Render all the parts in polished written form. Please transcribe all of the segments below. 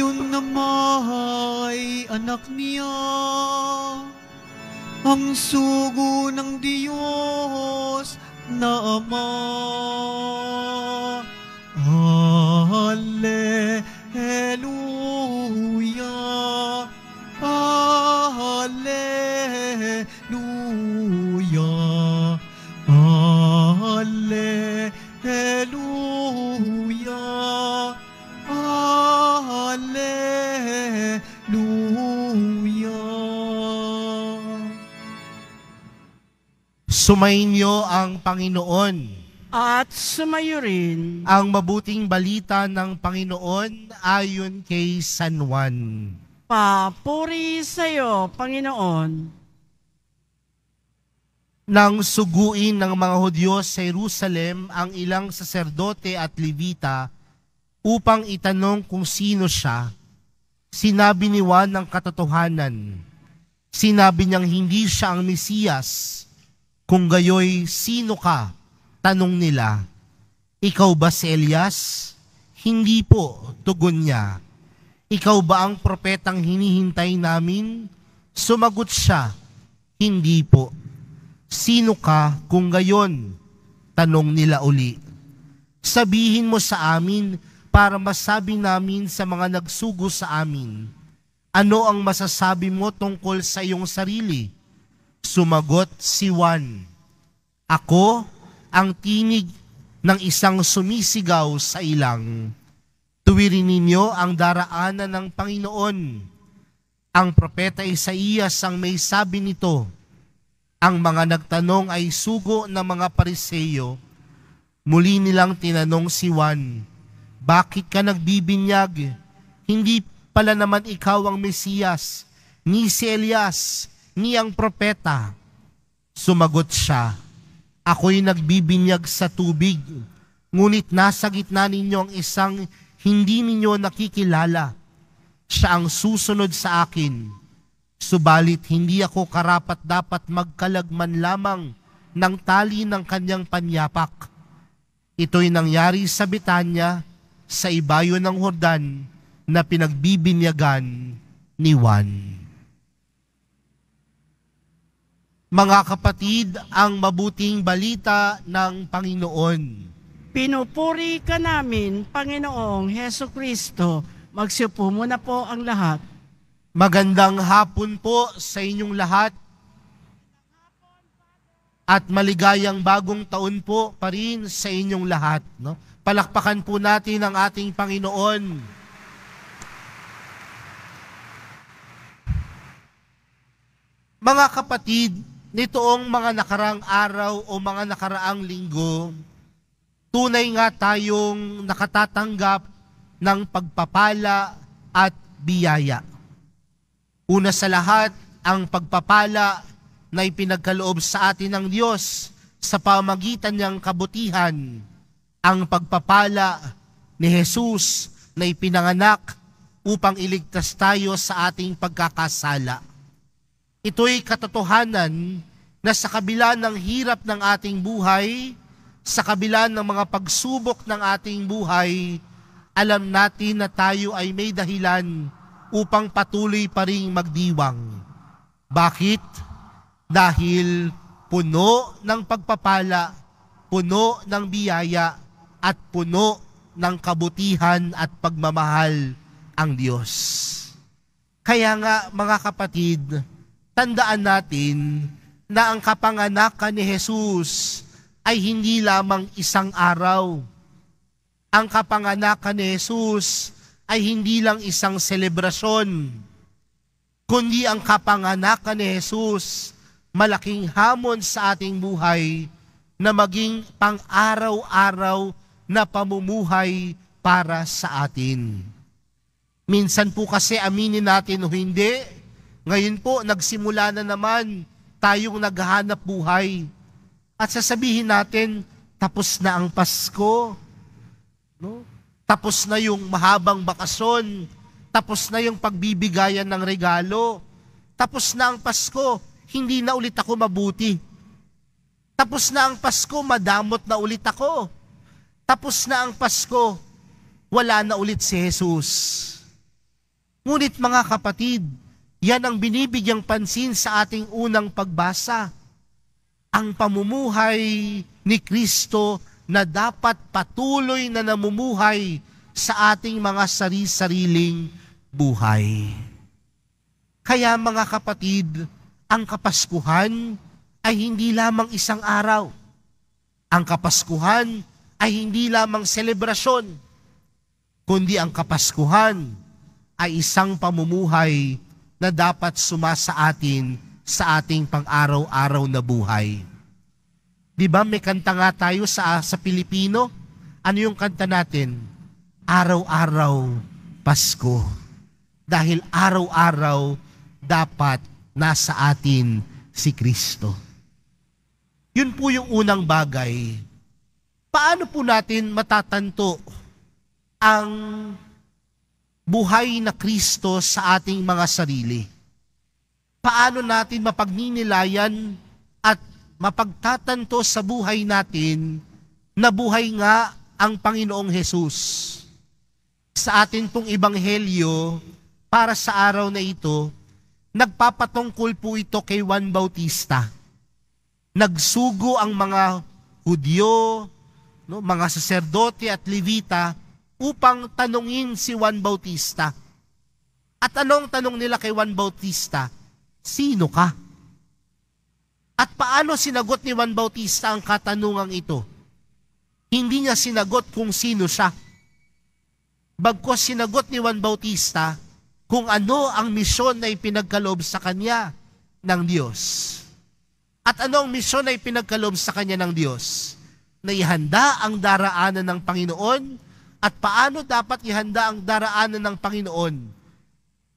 Gayon na may anak niya, ang sugo ng Diyos na Ama. Hallelujah, Hallelujah, Hallelujah, Hallelujah. Sumainyo ang Panginoon. At sumayo rin Ang mabuting balita ng Panginoon ayon kay San Juan. papuri sa iyo, Panginoon. Nang suguin ng mga Hudyo sa Jerusalem ang ilang saserdote at Levita upang itanong kung sino siya, sinabi ni Juan ng katotohanan. Sinabi niyang hindi siya ang Mesiyas. Kung gayoy, sino ka? Tanong nila. Ikaw ba si Elias? Hindi po, tugon niya. Ikaw ba ang propetang hinihintay namin? Sumagot siya, hindi po. Sino ka kung gayon? Tanong nila uli. Sabihin mo sa amin para masabi namin sa mga nagsugo sa amin. Ano ang masasabi mo tungkol sa iyong sarili? Sumagot si Juan. Ako ang tinig ng isang sumisigaw sa ilang. Tuwirin ninyo ang daraanan ng Panginoon. Ang propeta Isaías ang may sabi nito. Ang mga nagtanong ay sugo ng mga Pariseyo. Muli nilang tinanong si Juan, bakit ka nagbibinyag? Hindi pala naman ikaw ang Mesiyas, ni si Elias, ni ang propeta. Sumagot siya, ako'y nagbibinyag sa tubig, ngunit nasa gitna ninyo ang isang hindi ninyo nakikilala. Siya ang susunod sa akin, subalit hindi ako karapat-dapat magkalagman lamang ng tali ng kanyang panyapak. Ito'y nangyari sa Betanya, sa ibayo ng Jordan, na pinagbibinyagan ni Juan. Mga kapatid, ang mabuting balita ng Panginoon. Pinupuri ka namin, Panginoong Heso Kristo. Magsiupo muna po ang lahat. Magandang hapon po sa inyong lahat. At maligayang bagong taon po pa rin sa inyong lahat. No? Palakpakan po natin ang ating Panginoon. Mga kapatid, nitoong mga nakaraang araw o mga nakaraang linggo, tunay nga tayong nakatatanggap ng pagpapala at biyaya. Una sa lahat, ang pagpapala na ipinagkaloob sa atin ng Diyos sa pamagitan niyang kabutihan, ang pagpapala ni Jesus na ipinanganak upang iligtas tayo sa ating pagkakasala. Ito'y katotohanan na sa kabila ng hirap ng ating buhay, sa kabila ng mga pagsubok ng ating buhay, alam natin na tayo ay may dahilan upang patuloy pa ring magdiwang. Bakit? Dahil puno ng pagpapala, puno ng biyaya, at puno ng kabutihan at pagmamahal ang Diyos. Kaya nga mga kapatid, tandaan natin na ang kapanganakan ni Jesus ay hindi lamang isang araw. Ang kapanganakan ni Jesus ay hindi lang isang selebrasyon, kundi ang kapanganakan ni Jesus, malaking hamon sa ating buhay na maging pang-araw-araw na pamumuhay para sa atin. Minsan po kasi aminin natin o hindi, ngayon po nagsimula na naman tayong naghahanap buhay. At sasabihin natin, tapos na ang Pasko. No? Tapos na yung mahabang bakasyon. Tapos na yung pagbibigayan ng regalo. Tapos na ang Pasko, hindi na ulit ako mabuti. Tapos na ang Pasko, madamot na ulit ako. Tapos na ang Pasko, wala na ulit si Jesus. Ngunit mga kapatid, yan ang binibigyang pansin sa ating unang pagbasa. Ang pamumuhay ni Kristo na dapat patuloy na namumuhay sa ating mga sari-sariling buhay. Kaya mga kapatid, ang Kapaskuhan ay hindi lamang isang araw. Ang Kapaskuhan ay hindi lamang selebrasyon, kundi ang Kapaskuhan ay isang pamumuhay na dapat sumasa atin sa ating pang-araw-araw na buhay. Di ba may kanta nga tayo sa Pilipino? Ano yung kanta natin? Araw-araw Pasko. Dahil araw-araw dapat nasa atin si Kristo. Yun po yung unang bagay. Paano po natin matatanto ang buhay na Kristo sa ating mga sarili? Paano natin mapagninilayan at mapagtatanto sa buhay natin na buhay nga ang Panginoong Hesus? Sa atin pong ebanghelyo, para sa araw na ito, nagpapatungkol po ito kay Juan Bautista. Nagsugo ang mga Hudyo, mga saserdote at Levita upang tanungin si Juan Bautista. At anong tanong nila kay Juan Bautista? Sino ka? At paano sinagot ni Juan Bautista ang katanungang ito? Hindi niya sinagot kung sino siya. Bagkus sinagot ni Juan Bautista kung ano ang misyon na ipinagkaloob sa kanya ng Diyos. At ano ang misyon na ipinagkaloob sa kanya ng Diyos? Na ihanda ang daraanan ng Panginoon. At paano dapat ihanda ang daraanan ng Panginoon?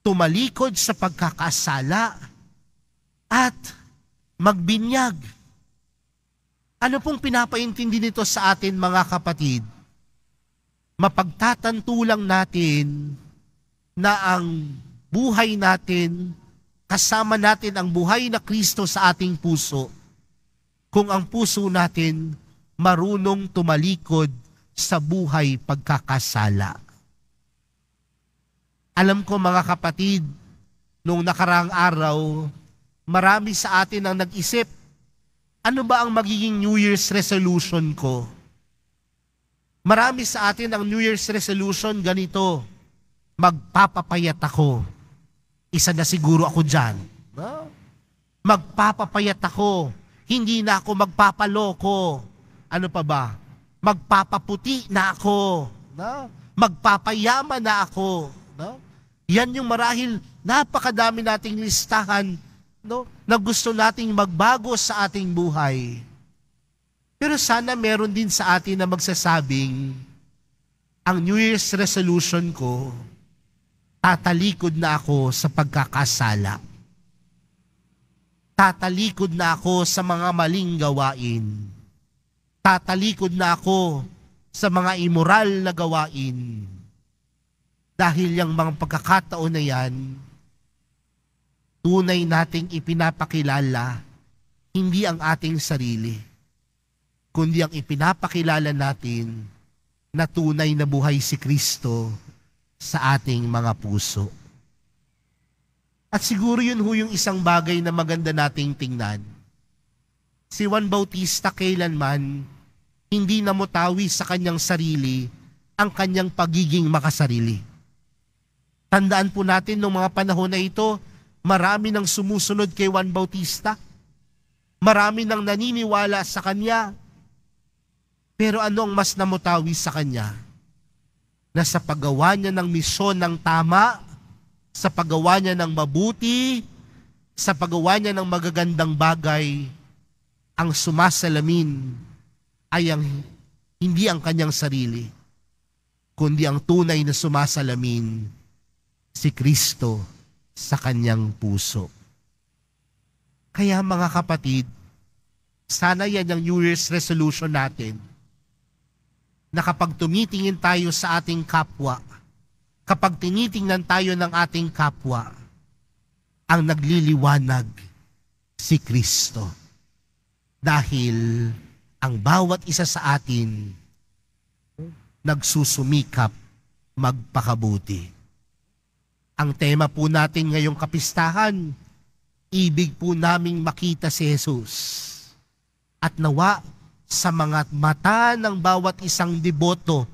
Tumalikod sa pagkakasala at magbinyag. Ano pong pinapaintindi nito sa atin mga kapatid? Mapagtatanto lang natin na ang buhay natin, kasama natin ang buhay na Kristo sa ating puso, kung ang puso natin marunong tumalikod sa buhay pagkakasala. Alam ko mga kapatid, nung nakaraang araw, marami sa atin ang nag-isip, ano ba ang magiging New Year's resolution ko? Marami sa atin ang New Year's resolution ganito, magpapapayat ako. Isa na siguro ako dyan. Magpapapayat ako. Hindi na ako magpapaloko. Ano pa ba? Magpapaputi na ako. Magpapayaman na ako. Yan yung marahil napakadami nating listahan na gusto nating magbago sa ating buhay. Pero sana meron din sa atin na magsasabing, ang New Year's resolution ko, tatalikod na ako sa pagkakasala. Tatalikod na ako sa mga maling gawain. Tatalikod na ako sa mga immoral na gawain. Dahil yung mga pagkakataon na yan, tunay nating ipinapakilala hindi ang ating sarili, kundi ang ipinapakilala natin na tunay na buhay si Kristo sa ating mga puso. At siguro yun yung isang bagay na maganda nating tingnan. Si Juan Bautista kailanman hindi namutawi sa kanyang sarili ang kanyang pagiging makasarili. Tandaan po natin noong mga panahon na ito, marami nang sumusunod kay Juan Bautista. Marami nang naniniwala sa kanya. Pero ano ang mas namutawi sa kanya? Na sa paggawa niya ng misyon ng tama, sa paggawa niya ng mabuti, sa paggawa niya ng magagandang bagay, ang sumasalamin ay hindi ang kanyang sarili, kundi ang tunay na sumasalamin, si Kristo sa kanyang puso. Kaya mga kapatid, sana yan ang New Year's resolution natin, na kapag tumitingin tayo sa ating kapwa, kapag tinitingnan tayo ng ating kapwa, ang nagliliwanag si Kristo. Dahil ang bawat isa sa atin nagsusumikap magpakabuti. Ang tema po natin ngayong kapistahan, ibig po naming makita si Jesus. At nawa sa mga mata ng bawat isang deboto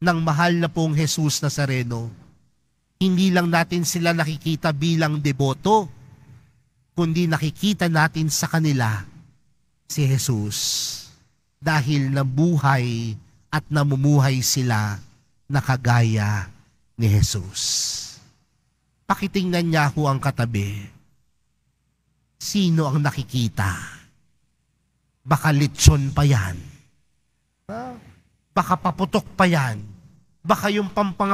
ng mahal na pong Jesus Nazareno, hindi lang natin sila nakikita bilang deboto, kundi nakikita natin sa kanila si Jesus dahil nabuhay at namumuhay sila na kagaya ni Jesus. Pakitingnan niya ho ang katabi. Sino ang nakikita? Baka litsyon pa yan. Baka paputok pa yan. Baka yung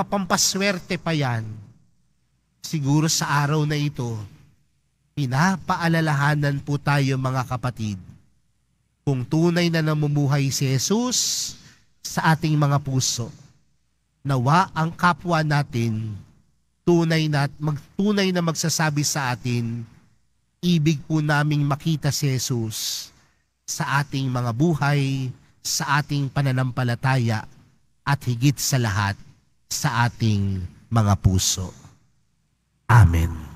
pampaswerte pa yan. Siguro sa araw na ito, pinapaalalahanan po tayo mga kapatid, kung tunay na namumuhay si Jesus sa ating mga puso, nawa ang kapwa natin tunay na magsasabi sa atin, ibig po naming makita si Jesus sa ating mga buhay, sa ating pananampalataya, at higit sa lahat, sa ating mga puso. Amen.